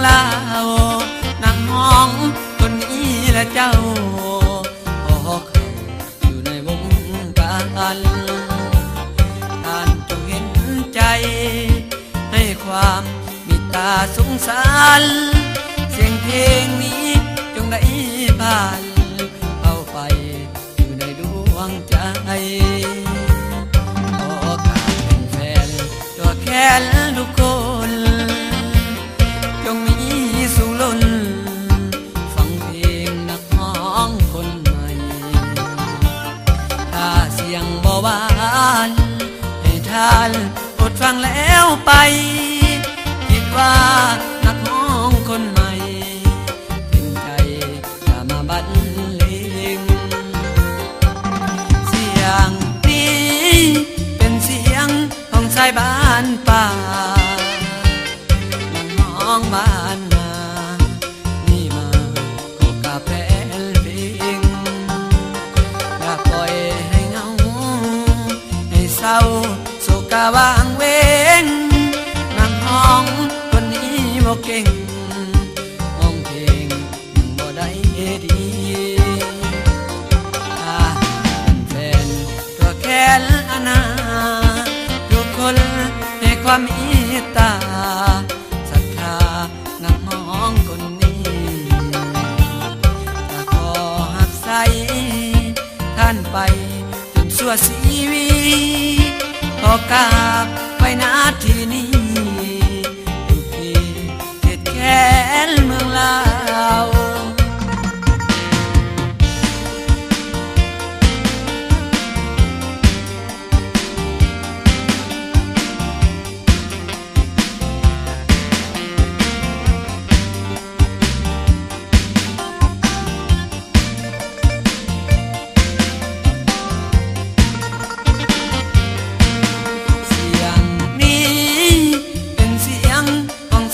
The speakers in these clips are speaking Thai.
ลาวนางห้องคนนี้และเจ้าพอเขาอยู่ในวงการท่านจงเห็นใจให้ความเมตตาสงสารเสียงเพลงนี้จงได้ผ่านเข้าไปอยู่ในดวงใจขอการเป็นแฟนตัวแค่ทุกคนจงมีสุรนฟังเพลงนักร้องคนใหม่ถ้าเสียงบ่หวานให้ท่านอดฟังแล้วไปคิดว่านักร้องคนใหม่เต็มใจจะมาบรรเลงเสียงนี้เป็นเสียงของชายบ้านป่านักร้องบ้านนานี่มาขอกาแฟเพลงอย่าปล่อยให้เหงาให้เศร้าโศกาวางเวงนักร้องคนนี้บ่เก่งร้องเพลงยังบ่ได้ดีถ้าเป็นแฟนตัวแค่ละนาทุกคนให้ความเมตตาศรัทธานักร้องคนนี้จะขอหักใส่ท่านไปจนชั่วชีวิตขอกราบไว้ณที่นี้อยู่ที่เขตแค้นเมืองลาว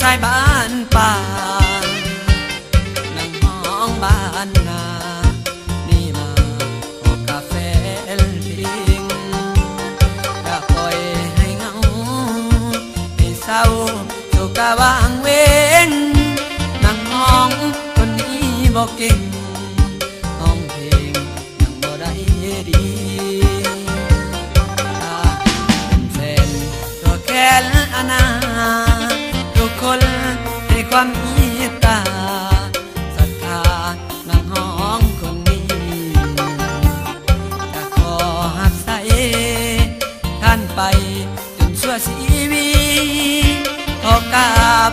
ชายบ้านป่านังห้องบ้านนานี่มาขอกาแฟเพลงอย่าปล่อยให้เหงาให้เศร้าโศกาวางเวงนังห้องคนนี้บ่เก่งห้องเพลงยังบ่ได้ดีถ้าเป็นแฟนตัวแค่ละนาทุกคนให้ความเมตตาศรัทธานักร้องคนนี้จะขอหักใส่ท่านไปจนชั่วชีวิตขอกราบ